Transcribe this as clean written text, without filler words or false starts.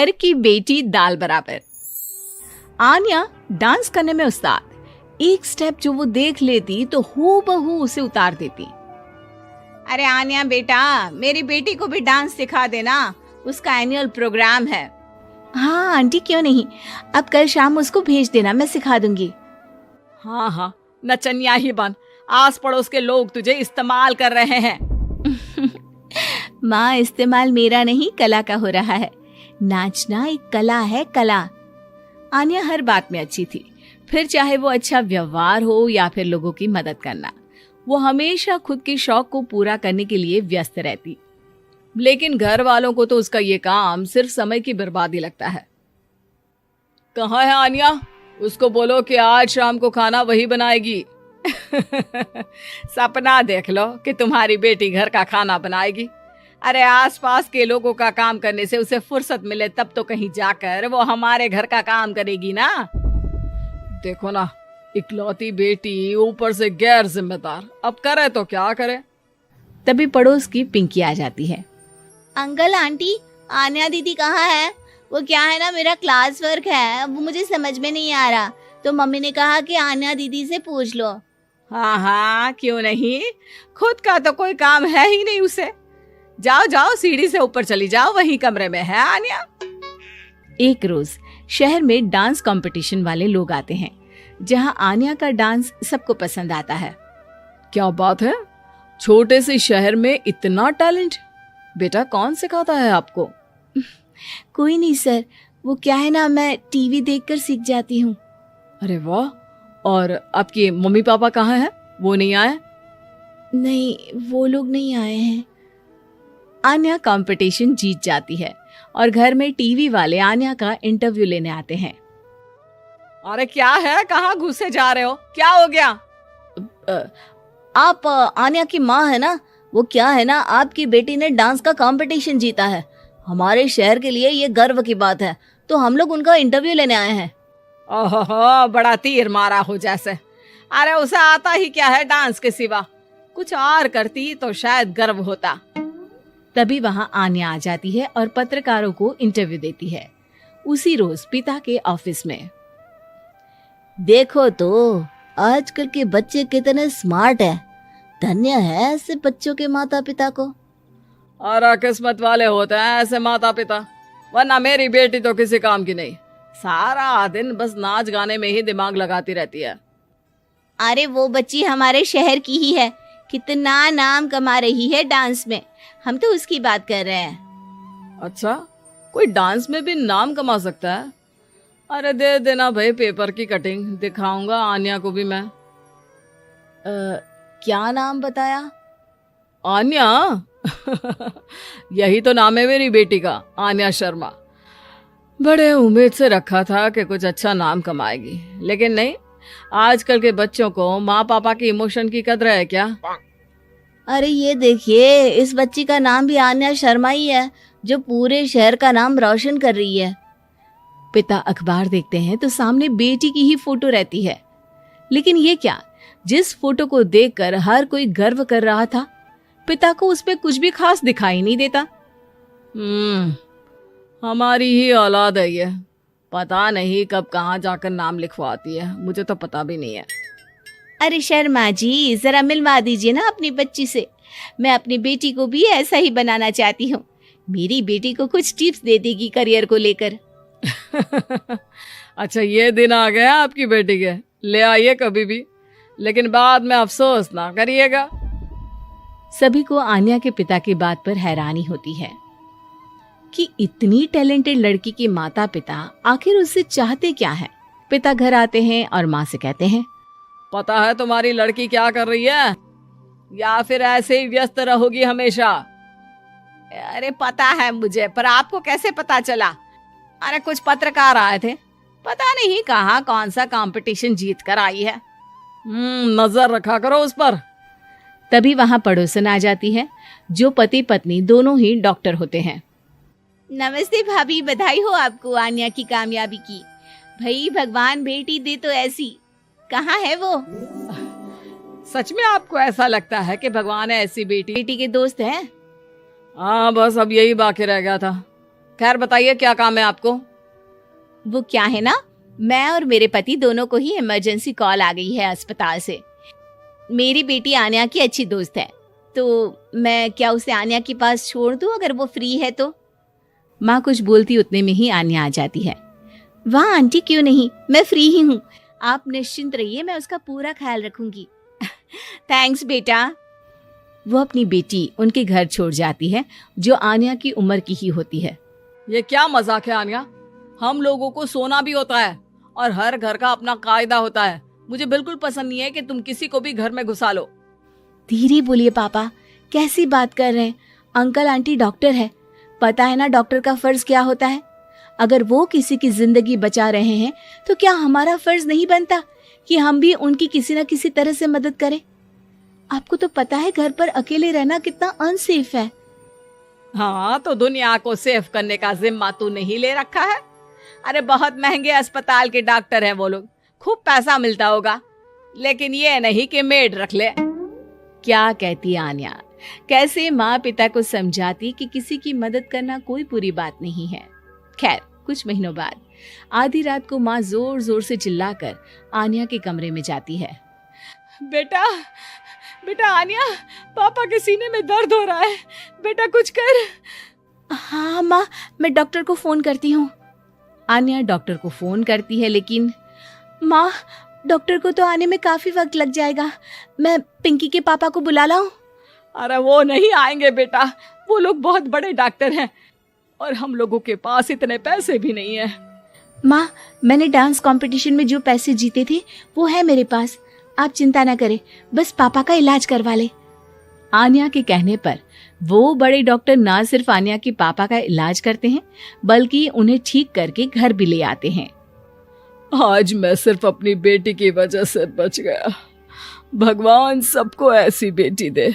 घर की बेटी दाल बराबर। आन्या डांस करने में उस्ताद। एक स्टेप जो वो देख लेती तो हूबहू उसे उतार देती। अरे आन्या बेटा, मेरी बेटी को भी डांस सिखा देना, उसका एनुअल प्रोग्राम है। हाँ आंटी, क्यों नहीं, अब कल शाम उसको भेज देना, मैं सिखा दूंगी। हाँ हाँ, नचनिया ही बन, आस पड़ोस के लोग तुझे इस्तेमाल कर रहे हैं। माँ, इस्तेमाल मेरा नहीं कला का हो रहा है। नाचना एक कला है, कला। आन्या हर बात में अच्छी थी, फिर चाहे वो अच्छा व्यवहार हो या फिर लोगों की मदद करना, वो हमेशा खुद के शौक को पूरा करने के लिए व्यस्त रहती। लेकिन घर वालों को तो उसका ये काम सिर्फ समय की बर्बादी लगता है। कहाँ है आन्या? उसको बोलो कि आज शाम को खाना वही बनाएगी। सपना देख लो कि तुम्हारी बेटी घर का खाना बनाएगी। अरे आसपास के लोगों का काम करने से उसे फुर्सत मिले तब तो कहीं जाकर वो हमारे घर का काम करेगी ना। देखो ना, इकलौती बेटी, ऊपर से गैर जिम्मेदार, अब करे तो क्या करे। तभी पड़ोस की पिंकी आ जाती है। अंकल आंटी, आन्या दीदी कहाँ है? वो क्या है ना, मेरा क्लास वर्क है, वो मुझे समझ में नहीं आ रहा, तो मम्मी ने कहा कि आन्या दीदी से पूछ लो। हाँ हाँ, क्यों नहीं, खुद का तो कोई काम है ही नहीं उसे। जाओ जाओ, सीढ़ी से ऊपर चली जाओ, वही कमरे में है आन्या। एक रोज शहर में डांस कंपटीशन वाले लोग आते हैं, जहां आन्या का डांस सबको पसंद आता है। क्या बात है, छोटे से शहर में इतना टैलेंट? बेटा, कौन सिखाता है आपको? कोई नहीं सर, वो क्या है ना, मैं टीवी देखकर सीख जाती हूँ। अरे वाह, और आपके मम्मी पापा कहाँ हैं? वो नहीं आए? नहीं, वो लोग नहीं आए हैं। आन्या कंपटीशन जीत जाती है और घर में टीवी वाले आन्या का इंटरव्यू लेने आते हैं। अरे क्या है, कहाँ घुसे जा रहे हो, क्या हो गया? आप आन्या की माँ है ना? वो क्या है ना, आपकी बेटी ने डांस का कंपटीशन जीता है, हमारे शहर के लिए ये गर्व की बात है, तो हम लोग उनका इंटरव्यू लेने आए हैं। ओहो, बड़ा तीर मारा हो जैसे। अरे उसे आता ही क्या है डांस के सिवा, कुछ और करती तो शायद गर्व होता। तभी वहां आन्या आ जाती है और पत्रकारों को इंटरव्यू देती है। उसी रोज पिता के ऑफिस में। देखो तो आजकल के बच्चे कितने स्मार्ट हैं, धन्य है ऐसे बच्चों के माता पिता को। और किस्मत वाले होते हैं ऐसे माता पिता, वरना मेरी बेटी तो किसी काम की नहीं, सारा दिन बस नाच गाने में ही दिमाग लगाती रहती है। अरे वो बच्ची हमारे शहर की ही है, कितना नाम कमा रही है डांस में, हम तो उसकी बात कर रहे हैं। अच्छा, कोई डांस में भी नाम कमा सकता है? अरे दे देना भाई पेपर की कटिंग, दिखाऊंगा आन्या को भी मैं। क्या नाम बताया? आन्या? यही तो नाम है मेरी बेटी का, आन्या शर्मा। बड़े उम्मीद से रखा था कि कुछ अच्छा नाम कमाएगी, लेकिन नहीं। आजकल के बच्चों को माँ पापा की इमोशन की कदर है क्या? अरे ये देखिए, इस बच्ची का नाम भी आन्या शर्मा ही है, जो पूरे शहर का नाम रोशन कर रही है। पिता अखबार देखते हैं तो सामने बेटी की ही फोटो रहती है। लेकिन ये क्या, जिस फोटो को देखकर हर कोई गर्व कर रहा था, पिता को उस पे कुछ भी खास दिखाई नहीं देता। हमारी ही औलाद है ये, पता नहीं कब कहाँ जाकर नाम लिखवाती है, मुझे तो पता भी नहीं है। अरे शर्मा जी, जरा मिलवा दीजिए ना अपनी बच्ची से, मैं अपनी बेटी को भी ऐसा ही बनाना चाहती हूँ। मेरी बेटी को कुछ टिप्स दे देगी करियर को लेकर। अच्छा, ये दिन आ गया आपकी बेटी के, ले आइए कभी भी, लेकिन बाद में अफसोस ना करिएगा। सभी को आन्या के पिता की बात पर हैरानी होती है कि इतनी टैलेंटेड लड़की के माता पिता आखिर उससे चाहते क्या है। पिता घर आते हैं और माँ से कहते हैं, पता है तुम्हारी लड़की क्या कर रही है, या फिर ऐसे ही व्यस्त रहोगी हमेशा? अरे पता है मुझे, पर आपको कैसे पता चला? अरे कुछ पत्रकार आए थे, पता नहीं कहाँ कौन सा कंपटीशन जीत कर आई है। नजर रखा करो उस पर। तभी वहां पड़ोसन आ जाती है, जो पति पत्नी दोनों ही डॉक्टर होते हैं। नमस्ते भाभी, बधाई हो आपको आन्या की कामयाबी की। भाई भगवान बेटी दे तो ऐसी। कहाँ है वो? सच में आपको ऐसा लगता है कि भगवान ऐसी बेटी के दोस्त हैं? हाँ, बस अब यही बाकी रह गया था। खैर बताइए क्या काम है आपको? वो क्या है ना, मैं और मेरे पति दोनों को ही इमरजेंसी कॉल आ गई है अस्पताल से। मेरी बेटी आन्या की अच्छी दोस्त है, तो मैं क्या उसे आन्या के पास छोड़ दूं अगर वो फ्री है तो? माँ कुछ बोलती उतने में ही आन्या आ जाती है। वाह आंटी, क्यों नहीं, मैं फ्री ही हूँ, आप निश्चिंत रहिए, मैं उसका पूरा ख्याल रखूंगी। थैंक्स बेटा। वो अपनी बेटी उनके घर छोड़ जाती है, जो आन्या की उम्र की ही होती है। ये क्या मजाक है आन्या? हम लोगों को सोना भी होता है और हर घर का अपना कायदा होता है। मुझे बिल्कुल पसंद नहीं है कि तुम किसी को भी घर में घुसा लो। धीरे बोलिए पापा, कैसी बात कर रहे हैं? अंकल आंटी डॉक्टर है, पता है ना डॉक्टर का फर्ज क्या होता है? अगर वो किसी की जिंदगी बचा रहे हैं तो क्या हमारा फर्ज नहीं बनता कि हम भी उनकी किसी न किसी तरह से मदद करें? आपको तो पता है घर पर अकेले रहना कितना अनसेफ है। हाँ, तो दुनिया को सेफ करने का जिम्मा तू नहीं ले रखा है? अरे बहुत महंगे अस्पताल के डॉक्टर हैं वो लोग, खूब पैसा मिलता होगा, लेकिन ये नहीं कि मेड रख ले। क्या कहती आन्या, कैसे माँ पिता को समझाती कि किसी की मदद करना कोई बुरी बात नहीं है। खैर कुछ महीनों बाद आधी रात को माँ जोर जोर से चिल्लाकर आन्या के कमरे में जाती है। बेटा बेटा आन्या, पापा के सीने में दर्द हो रहा है, बेटा कुछ कर। हाँ माँ, मैं डॉक्टर को फोन करती हूँ। आन्या डॉक्टर को फोन करती है, लेकिन माँ डॉक्टर को तो आने में काफी वक्त लग जाएगा, मैं पिंकी के पापा को बुला लाऊं? अरे वो नहीं आएंगे बेटा, वो लोग बहुत बड़े डॉक्टर हैं और हम लोगों के पास इतने पैसे भी नहीं है। माँ मैंने डांस कंपटीशन में जो पैसे जीते थे वो है मेरे पास, आप चिंता ना करें, बस पापा का इलाज करवा ले। आन्या के कहने पर वो बड़े डॉक्टर ना सिर्फ आन्या के पापा का इलाज करते हैं बल्कि उन्हें ठीक करके घर भी ले आते हैं। आज मैं सिर्फ अपनी बेटी की वजह से बच गया। भगवान सबको ऐसी बेटी दे।